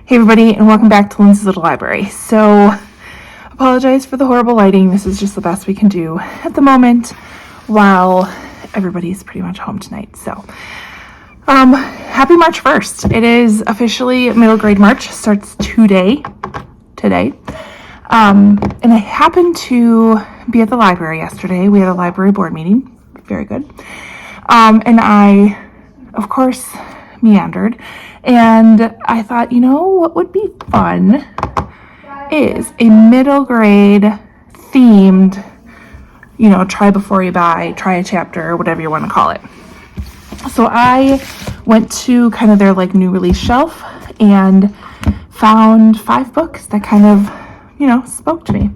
Hey everybody, and welcome back to Lindsey's Little Library. So, apologize for the horrible lighting. This is just the best we can do at the moment while everybody's pretty much home tonight. So, happy March 1st. It is officially middle grade March. Starts today. And I happened to be at the library yesterday. We had a library board meeting. Very good. And I, of course, meandered. And I thought, what would be fun is a middle grade themed, try before you buy, try a chapter, or whatever you want to call it. So I went to kind of their new release shelf and found 5 books that kind of, spoke to me.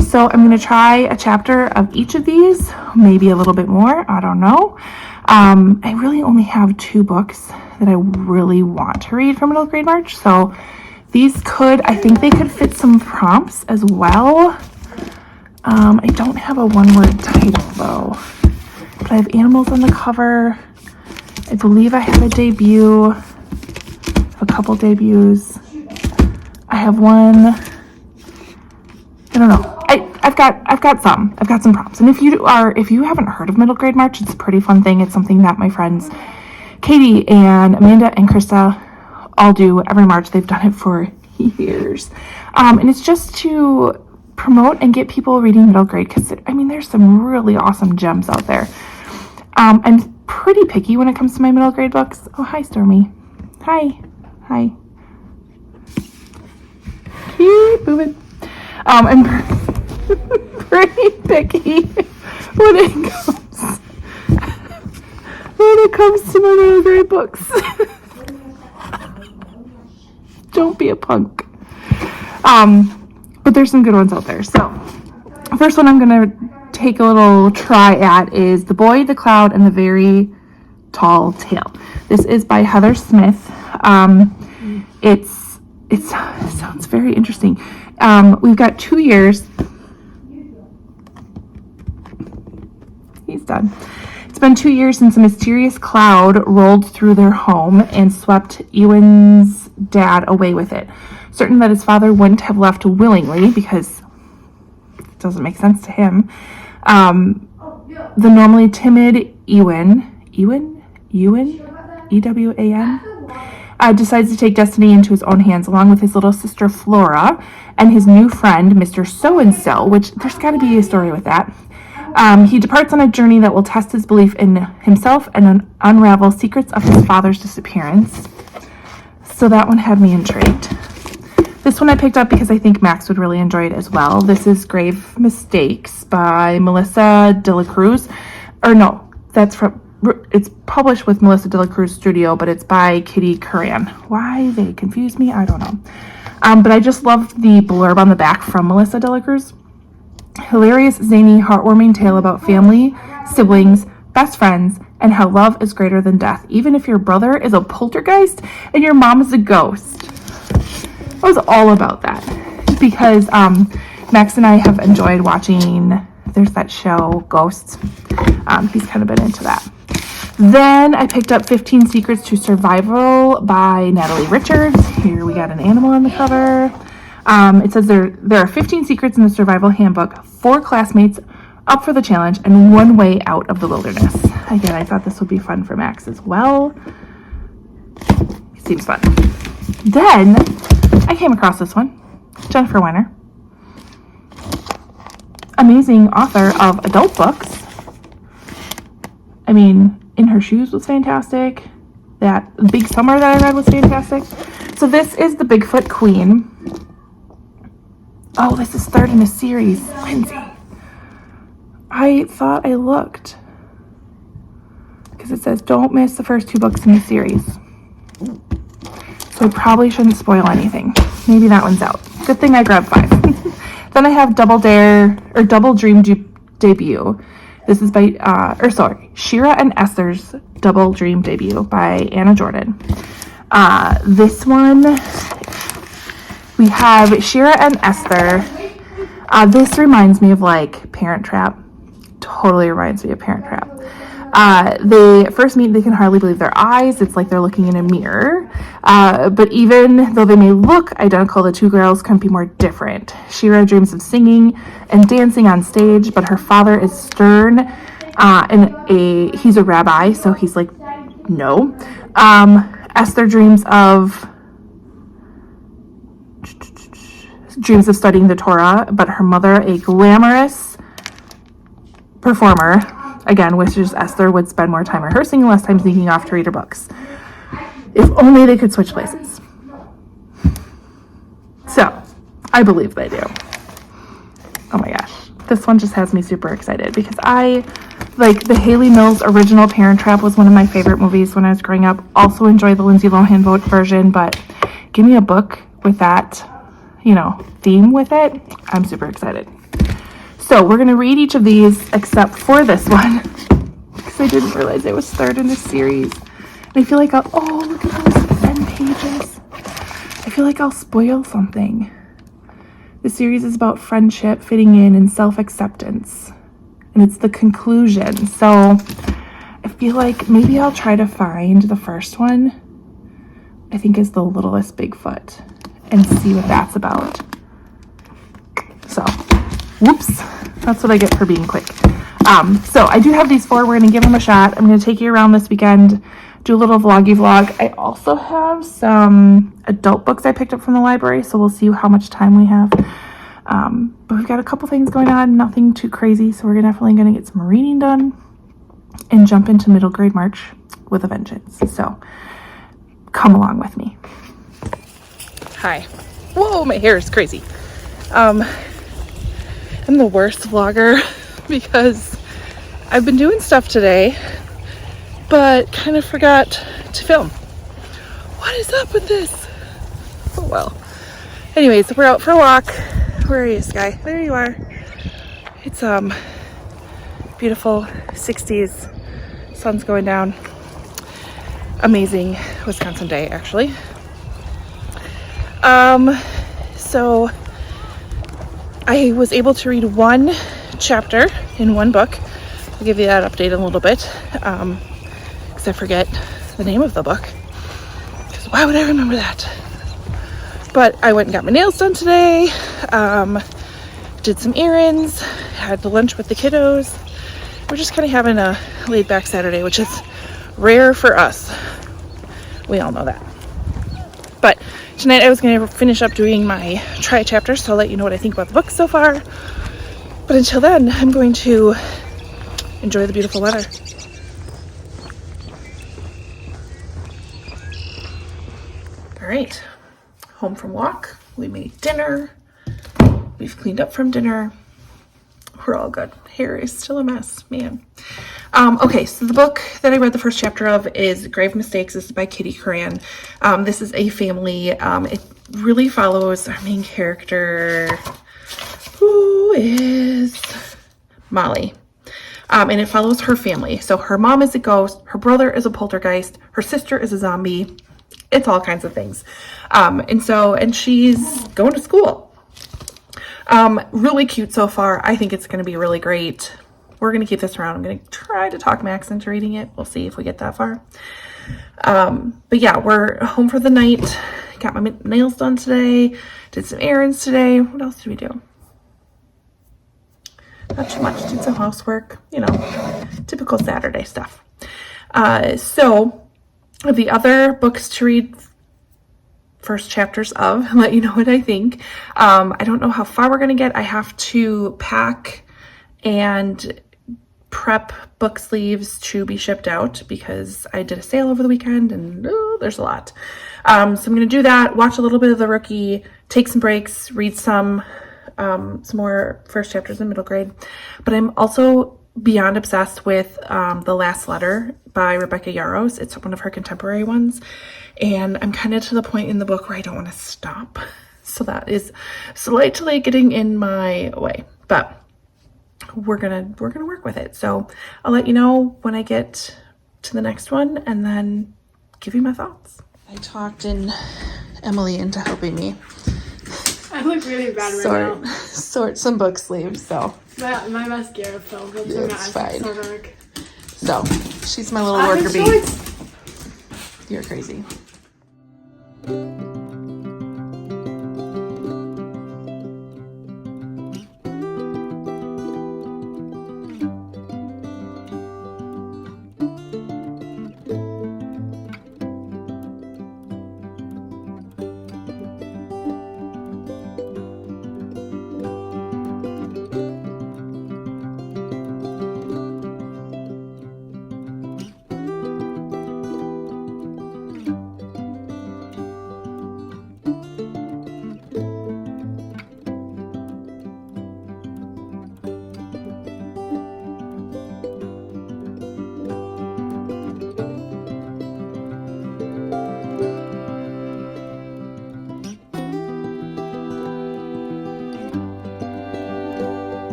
So I'm going to try a chapter of each of these, maybe a little bit more, I don't know. I really only have 2 books that I really want to read for middle grade March. So these I think they could fit some prompts as well. I don't have a one-word title though, but I have animals on the cover. I believe I have a debut, a couple debuts. I have one, I don't know. I've got some prompts. And if you haven't heard of middle grade March, it's a pretty fun thing. It's something that my friends Katie and Amanda and Krista all do every March. They've done it for years. And it's just to promote and get people reading middle grade because, there's some really awesome gems out there. I'm pretty picky when it comes to my middle grade books. Oh, hi, Stormy. Hi. Keep moving. I'm pretty picky when it comes to my middle grade books. Don't be a punk. But there's some good ones out there. So, first one I'm going to take a little try at is The Boy, the Cloud, and the Very Tall Tale. This is by Heather Smith. It sounds very interesting. We've got 2 years. He's done. It's been 2 years since a mysterious cloud rolled through their home and swept Ewan's dad away with it. Certain that his father wouldn't have left willingly because it doesn't make sense to him. The normally timid Ewan, E-W-A-N, decides to take destiny into his own hands along with his little sister Flora and his new friend, Mr. So-and-so, which there's got to be a story with that. He departs on a journey that will test his belief in himself and unravel secrets of his father's disappearance. So that one had me intrigued. This one I picked up because I think Max would really enjoy it as well. This is Grave Mistakes by Melissa De La Cruz. It's published with Melissa De La Cruz Studio, but it's by Kitty Curran. Why they confuse me, I don't know. But I just loved the blurb on the back from Melissa De La Cruz. Hilarious, zany, heartwarming tale about family, siblings, best friends, and how love is greater than death, even if your brother is a poltergeist and your mom is a ghost. I was all about that because Max and I have enjoyed watching, there's that show, Ghosts. He's kind of been into that. Then I picked up 15 Secrets to Survival by Natalie Richards. Here we got an animal on the cover. It says there are 15 secrets in the survival handbook, 4 classmates up for the challenge, and 1 way out of the wilderness. Again, I thought this would be fun for Max as well. Seems fun. Then I came across this one, Jennifer Weiner. Amazing author of adult books. In Her Shoes was fantastic. That Big Summer that I read was fantastic. So this is The Bigfoot Queen. Oh, this is 3rd in a series. Lindsey. I thought I looked. Because it says, don't miss the first 2 books in the series. So I probably shouldn't spoil anything. Maybe that one's out. Good thing I grabbed 5. Then I have Double Dream Debut. This is by, Shira and Esther's Double Dream Debut by Anna Jordan. This one, we have Shira and Esther. This reminds me of Parent Trap. Totally reminds me of Parent Trap. They first meet, they can hardly believe their eyes. It's like they're looking in a mirror. But even though they may look identical, the two girls couldn't be more different. Shira dreams of singing and dancing on stage, but her father is stern, and he's a rabbi, so he's like, no. Esther dreams of studying the Torah, but her mother, a glamorous performer, again, wishes Esther would spend more time rehearsing and less time sneaking off to read her books. If only they could switch places. So, I believe they do. Oh my gosh. This one just has me super excited because the Haley Mills original Parent Trap was one of my favorite movies when I was growing up. Also enjoy the Lindsey Lohan version, but give me a book with that, theme with it. I'm super excited. So we're going to read each of these except for this one because I didn't realize it was third in this series. And I feel like look at those end pages. I feel like I'll spoil something. The series is about friendship, fitting in, and self-acceptance. And it's the conclusion. So I feel like maybe I'll try to find the first one. I think is The Littlest Bigfoot. And see what that's about. So, whoops. That's what I get for being quick. So I do have these 4. We're going to give them a shot. I'm going to take you around this weekend, do a little vlog. I also have some adult books I picked up from the library, so we'll see how much time we have. But we've got a couple things going on, nothing too crazy, so we're definitely going to get some reading done and jump into middle grade March with a vengeance. So come along with me. Hi. Whoa, my hair is crazy. I'm the worst vlogger because I've been doing stuff today, but kind of forgot to film. What is up with this? Oh well. Anyways, we're out for a walk. Where are you, Sky? There you are. It's beautiful 60s. Sun's going down. Amazing Wisconsin day, actually. So I was able to read one chapter in one book. I'll give you that update in a little bit, because I forget the name of the book. Because why would I remember that? But I went and got my nails done today, did some errands, had lunch with the kiddos. We're just kind of having a laid back Saturday, which is rare for us. We all know that. But tonight I was going to finish up doing my try chapter, so I'll let you know what I think about the book so far. But until then, I'm going to enjoy the beautiful weather. All right, home from walk. We made dinner. We've cleaned up from dinner. We're all good. Hair is still a mess, man. Okay, so the book that I read the first chapter of is Grave Mistakes. This is by Kitty Coran. This is a family. It really follows our main character, who is Molly. And it follows her family. So her mom is a ghost, her brother is a poltergeist, her sister is a zombie. It's all kinds of things. And she's going to school. Really cute so far. I think it's going to be really great. We're going to keep this around. I'm going to try to talk Max into reading it. We'll see if we get that far. But yeah, we're home for the night. Got my nails done today. Did some errands today. What else did we do? Not too much. Did some housework. Typical Saturday stuff. So the other books to read first chapters of, let you know what I think. I don't know how far we're going to get. I have to pack and prep book sleeves to be shipped out because I did a sale over the weekend and there's a lot. So I'm going to do that, watch a little bit of The Rookie, take some breaks, read some more first chapters in middle grade. But I'm also beyond obsessed with The Last Letter by Rebecca Yarros. It's one of her contemporary ones. And I'm kind of to the point in the book where I don't want to stop. So that is slightly getting in my way. But we're gonna work with it. So I'll let you know when I get to the next one and then give you my thoughts. I talked Emily into helping me. I look really bad right now. Sort some book sleeves, so. My mascara fell. It's fine. So she's my little worker bee. You're crazy.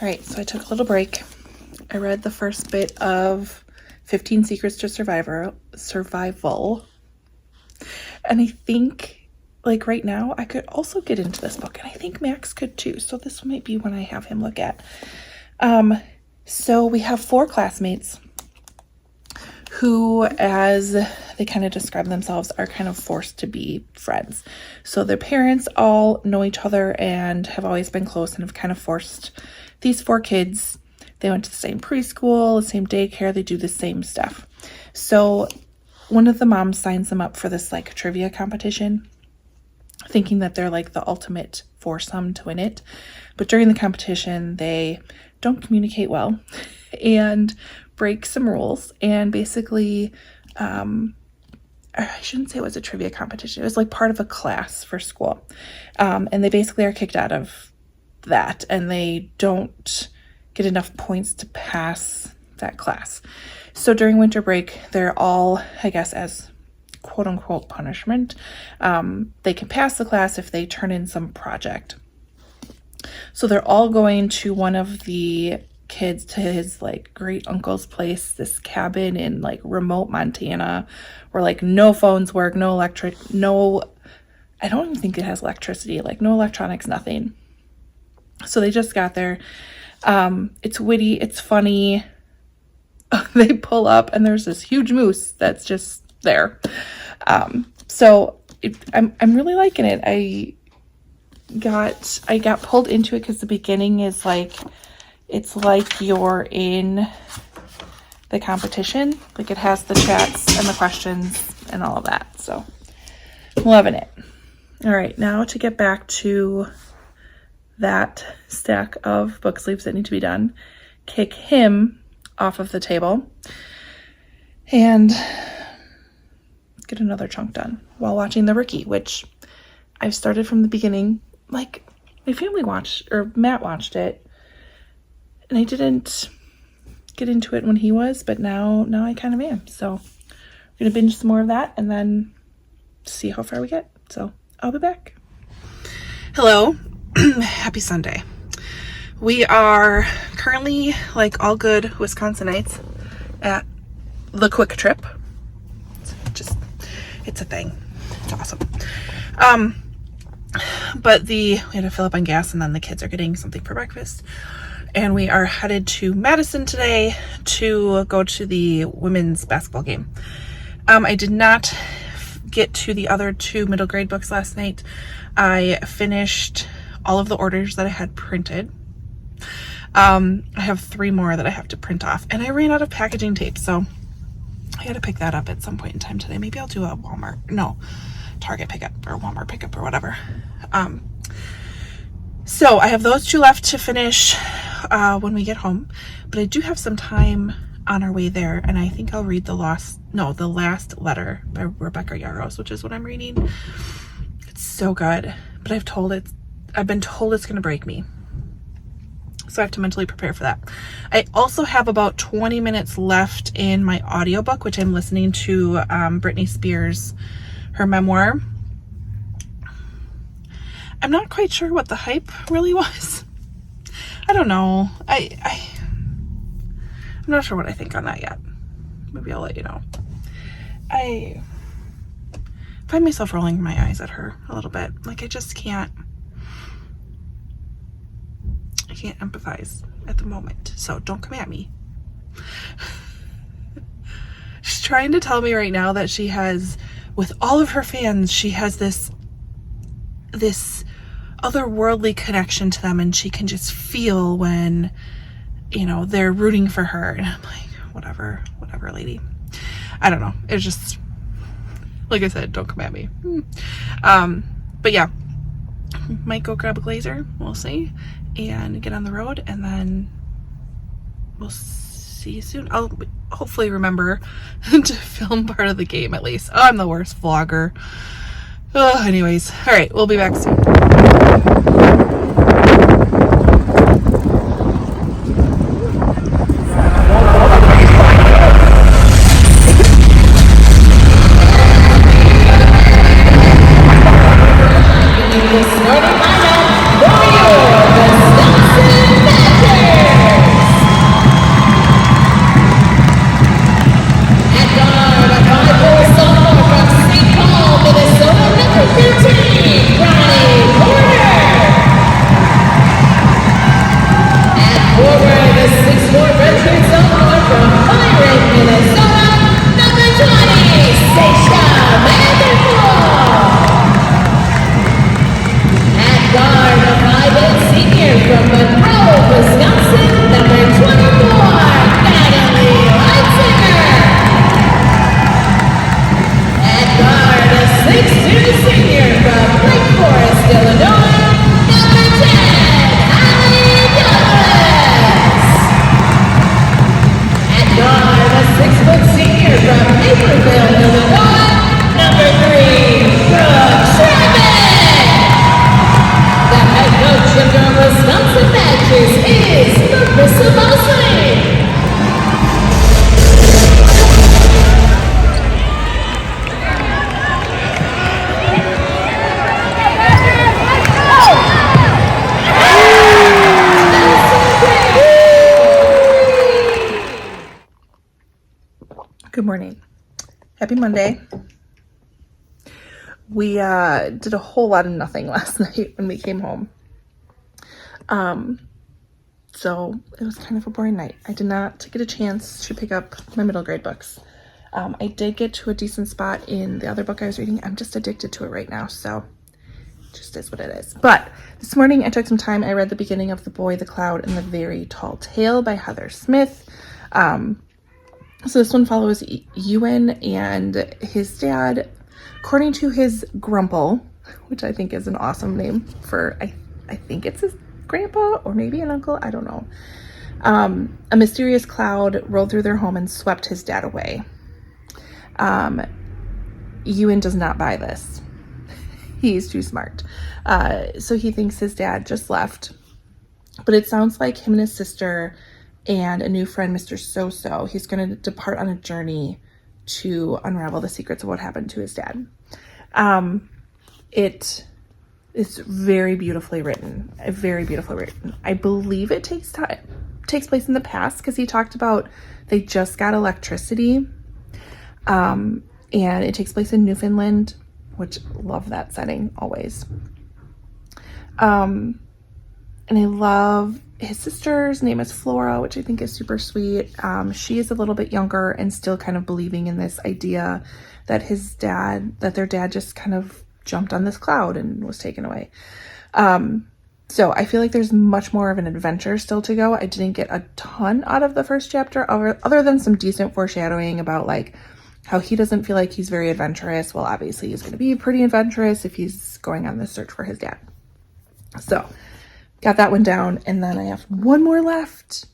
All right, so I took a little break. I read the first bit of 15 Secrets to Survival. And I think, like right now, I could also get into this book. And I think Max could too. So this might be one I have him look at. So we have 4 classmates who, as they kind of describe themselves, are kind of forced to be friends. So their parents all know each other and have always been close and have kind of forced these 4 kids. They went to the same preschool, the same daycare, they do the same stuff. So one of the moms signs them up for this like trivia competition, thinking that they're like the ultimate foursome to win it. But during the competition, they don't communicate well and break some rules. And basically, I shouldn't say it was a trivia competition. It was like part of a class for school. And they basically are kicked out of that, and they don't get enough points to pass that class. So during winter break, they're all, I guess, as quote unquote punishment, they can pass the class if they turn in some project. So they're all going to one of the kids to his like great uncle's place, this cabin in like remote Montana, where like no phones work, I don't even think it has electricity, like no electronics, nothing. So they just got there. It's witty, it's funny. They pull up and there's this huge moose that's just there. So I'm really liking it. I got pulled into it because the beginning is like, it's like you're in the competition. Like it has the chats and the questions and all of that. So I'm loving it. All right, now to get back to that stack of book sleeves that need to be done, kick him off of the table and get another chunk done while watching The Rookie, which I've started from the beginning. Like my family watched, or Matt watched it, and I didn't get into it when he was, but now I kind of am. So gonna binge some more of that and then see how far we get. So I'll be back. Hello. Happy Sunday. We are currently, like all good Wisconsinites, at the Quick Trip. It's a thing. It's awesome. But we had to fill up on gas, and then the kids are getting something for breakfast. And we are headed to Madison today to go to the women's basketball game. I did not get to the other 2 middle grade books last night. I finished all of the orders that I had printed. I have 3 more that I have to print off, and I ran out of packaging tape, so I had to pick that up at some point in time today. Maybe I'll do a Target pickup or Walmart pickup or whatever. So I have those 2 left to finish when we get home, but I do have some time on our way there, and I think I'll read the last letter by Rebecca Yarros, which is what I'm reading. It's so good, but I've been told it's going to break me. So I have to mentally prepare for that. I also have about 20 minutes left in my audiobook, which I'm listening to Britney Spears, her memoir. I'm not quite sure what the hype really was. I don't know. I'm not sure what I think on that yet. Maybe I'll let you know. I find myself rolling my eyes at her a little bit. Like, I just can't empathize at the moment. So don't come at me. She's trying to tell me right now that she has, with all of her fans, she has this otherworldly connection to them, and she can just feel when, they're rooting for her. And I'm like, whatever, lady. I don't know. It's just, like I said, don't come at me. But yeah, might go grab a glazer. We'll see. And get on the road, and then we'll see you soon. I'll hopefully remember to film part of the game at least. Oh, I'm the worst vlogger. Anyways, all right, we'll be back soon. Good morning. Happy Monday. We did a whole lot of nothing last night when we came home. So it was kind of a boring night. I did not get a chance to pick up my middle grade books. I did get to a decent spot in the other book I was reading. I'm just addicted to it right now, so it just is what it is. But this morning I took some time. I read the beginning of The Boy, the Cloud, and the Very Tall Tale by Heather Smith. So this one follows Ewan and his dad, according to his grumple, which I think is an awesome name for, I think it's his grandpa or maybe an uncle, I don't know. A mysterious cloud rolled through their home and swept his dad away. Ewan does not buy this. He's too smart. So he thinks his dad just left. But it sounds like him and his sister and a new friend, Mr. So-So, he's going to depart on a journey to unravel the secrets of what happened to his dad. It is very beautifully written, I believe it takes place in the past, because he talked about they just got electricity, and it takes place in Newfoundland, which love that setting always. And I love his sister's name is Flora, which I think is super sweet. She is a little bit younger and still kind of believing in this idea that their dad just kind of jumped on this cloud and was taken away. So I feel like there's much more of an adventure still to go. I didn't get a ton out of the first chapter other than some decent foreshadowing about like how he doesn't feel like he's very adventurous. Well, obviously he's going to be pretty adventurous if he's going on this search for his dad. So got that one down, and then I have one more left,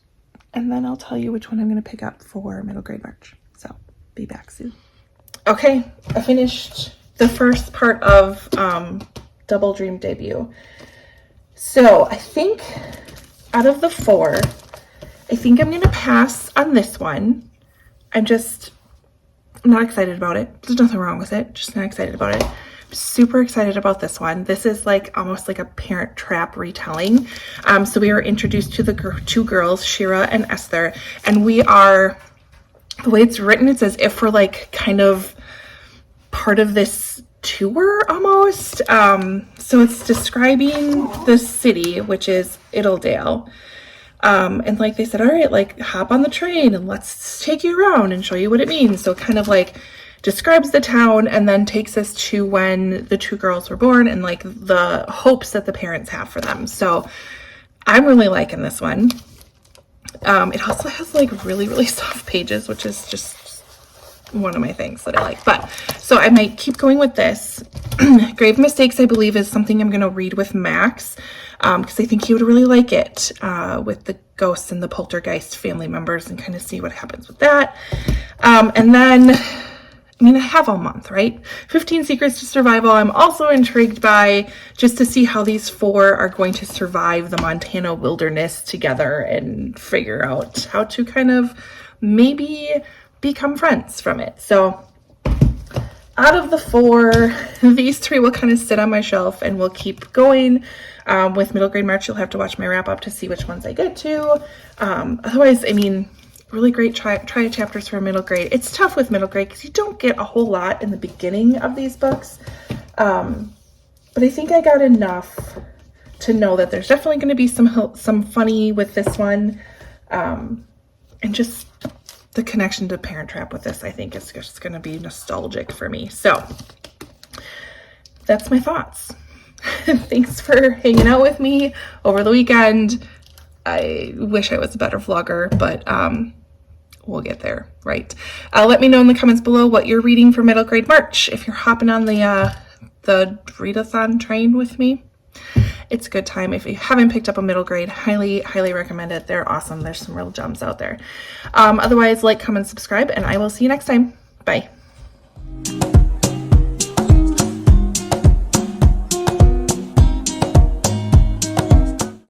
and then I'll tell you which one I'm going to pick up for middle grade March. So be back soon. Okay, I finished the first part of Double Dream Debut. So I think out of the 4, I think I'm going to pass on this one. I'm not excited about it. There's nothing wrong with it. Just not excited about it. Super excited about this one. This is like almost like a Parent Trap retelling. So we are introduced to the 2 girls, Shira and Esther, and the way it's written, it's as if we're like kind of part of this tour almost. So it's describing the city, which is Ittledale. And like they said, all right, like hop on the train and let's take you around and show you what it means. So kind of like describes the town and then takes us to when the 2 girls were born and like the hopes that the parents have for them. So I'm really liking this one. It also has like really, really soft pages, which is just one of my things that I like. But so I might keep going with this. Grave Mistakes, I believe, is something I'm going to read with Max, because I think he would really like it, with the ghosts and the poltergeist family members, and kind of see what happens with that. And then I have all month, right? 15 Secrets to Survival. I'm also intrigued by just to see how these 4 are going to survive the Montana wilderness together and figure out how to kind of maybe become friends from it. So out of the 4, these 3 will kind of sit on my shelf and we'll keep going. With middle grade March, you'll have to watch my wrap up to see which ones I get to. Otherwise, really great try chapters for middle grade. It's tough with middle grade because you don't get a whole lot in the beginning of these books. But I think I got enough to know that there's definitely going to be some funny with this one. And just the connection to Parent Trap with this, I think, is just going to be nostalgic for me. So that's my thoughts. Thanks for hanging out with me over the weekend. I wish I was a better vlogger, but we'll get there, right? Let me know in the comments below what you're reading for middle grade March. If you're hopping on the readathon train with me, it's a good time. If you haven't picked up a middle grade, highly recommend it. They're awesome. There's some real gems out there. Otherwise, like, comment, subscribe, and I will see you next time. Bye.